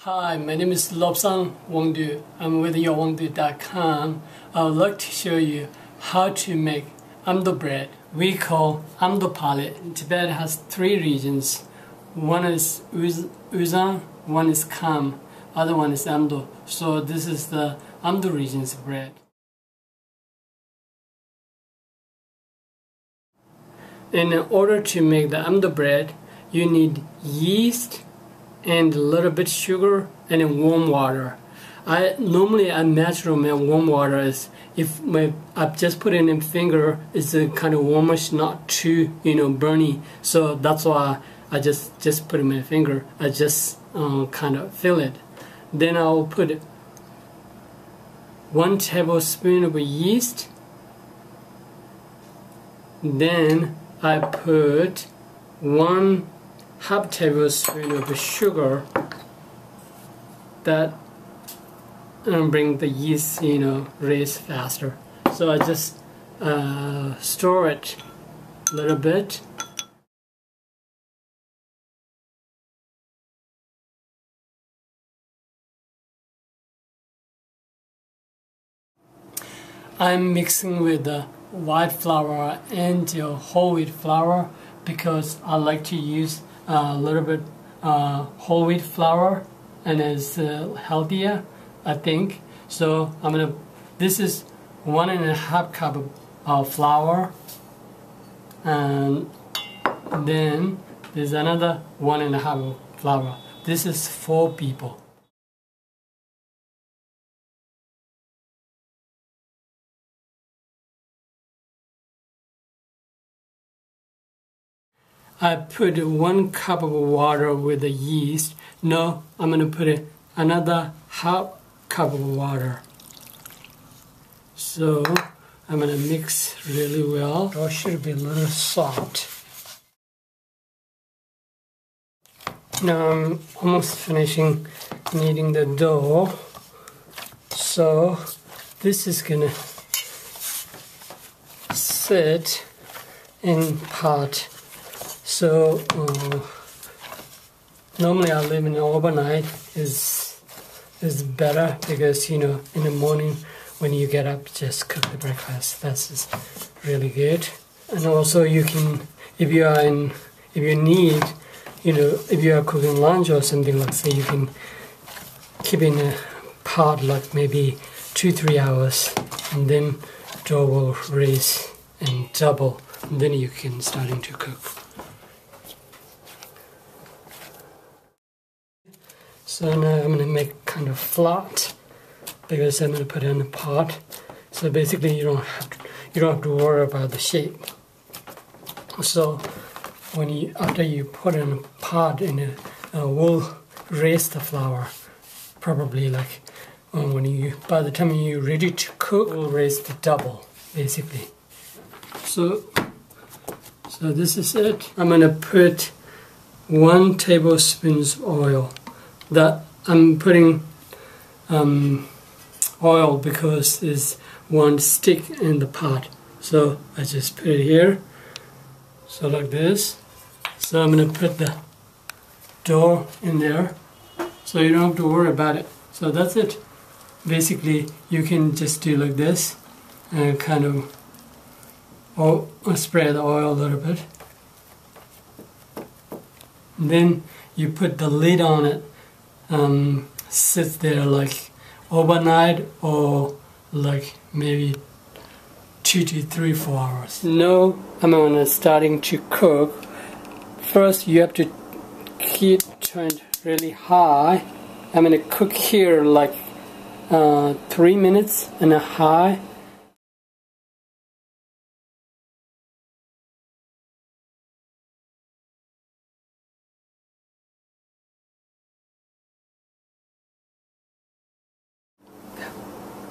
Hi, my name is Lobsang Wangdu. I'm with yourwangdu.com. I would like to show you how to make Amdo bread. We call Amdo Balep. Tibet has three regions. One is Lobsang, one is Kham, other one is Amdo. So this is the Amdo region's bread. In order to make the Amdo bread, you need yeast and a little bit sugar and warm water. Normally I natural my warm water is if I just put it in finger, it's a kind of warmish, not too burny. So that's why I just put it in my finger. I just kind of fill it. Then I'll put 1 tablespoon of yeast. Then I put 1/2 tablespoon of sugar. That bring the yeast raise faster. So I just stir it a little bit. I'm mixing with the white flour and whole wheat flour because I like to use a little bit whole wheat flour, and it's healthier, I think. So this is 1.5 cup of flour, and then there's another 1.5 flour. This is 4 people. I put 1 cup of water with the yeast. No, I'm going to put another 1/2 cup of water. So I'm going to mix really well. It should be a little soft. Now I'm almost finishing kneading the dough. So this is going to sit in pot. So normally I leave it overnight is better because in the morning when you get up, just cook the breakfast. That's just really good. And also you can, if you are cooking lunch or something like that, you can keep in a pot like maybe 2-3 hours, and then dough will raise and double, and then you can starting to cook. So now I'm going to make kind of flat because I'm going to put it in a pot. So basically you don't have to worry about the shape. So after you put it in a pot, we'll raise the flour. Probably like by the time you're ready to cook, we'll raise the double basically. So this is it. I'm going to put 1 tablespoon of oil. That I'm putting oil because it's one stick in the pot. So I just put it here. So like this. So I'm going to put the dough in there. So you don't have to worry about it. So that's it. Basically you can just do like this and kind of spread the oil a little bit. And then you put the lid on it. Sit there like overnight or like maybe 2 to 3-4 hours. Now I'm starting to cook. First you have to keep turned really high. I'm going to cook here like 3 minutes and a high.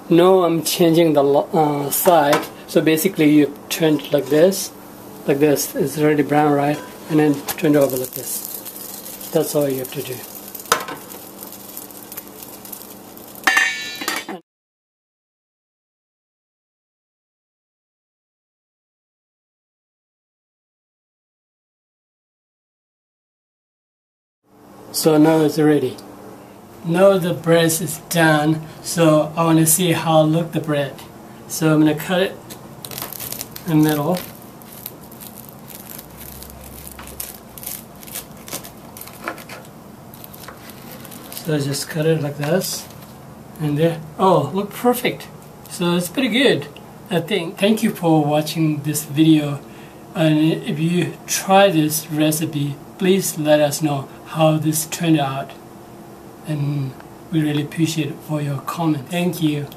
Now I'm changing the side. So basically you turn it like this. Like this. It's already brown, right? And then turn it over like this. That's all you have to do. So now it's ready. Now the bread is done, so I want to see how look the bread. So I'm going to cut it in the middle. So just cut it like this, and there. Oh, look perfect. So it's pretty good, I think. Thank you for watching this video. And if you try this recipe, please let us know how this turned out. And we really appreciate it for your comment. Thank you.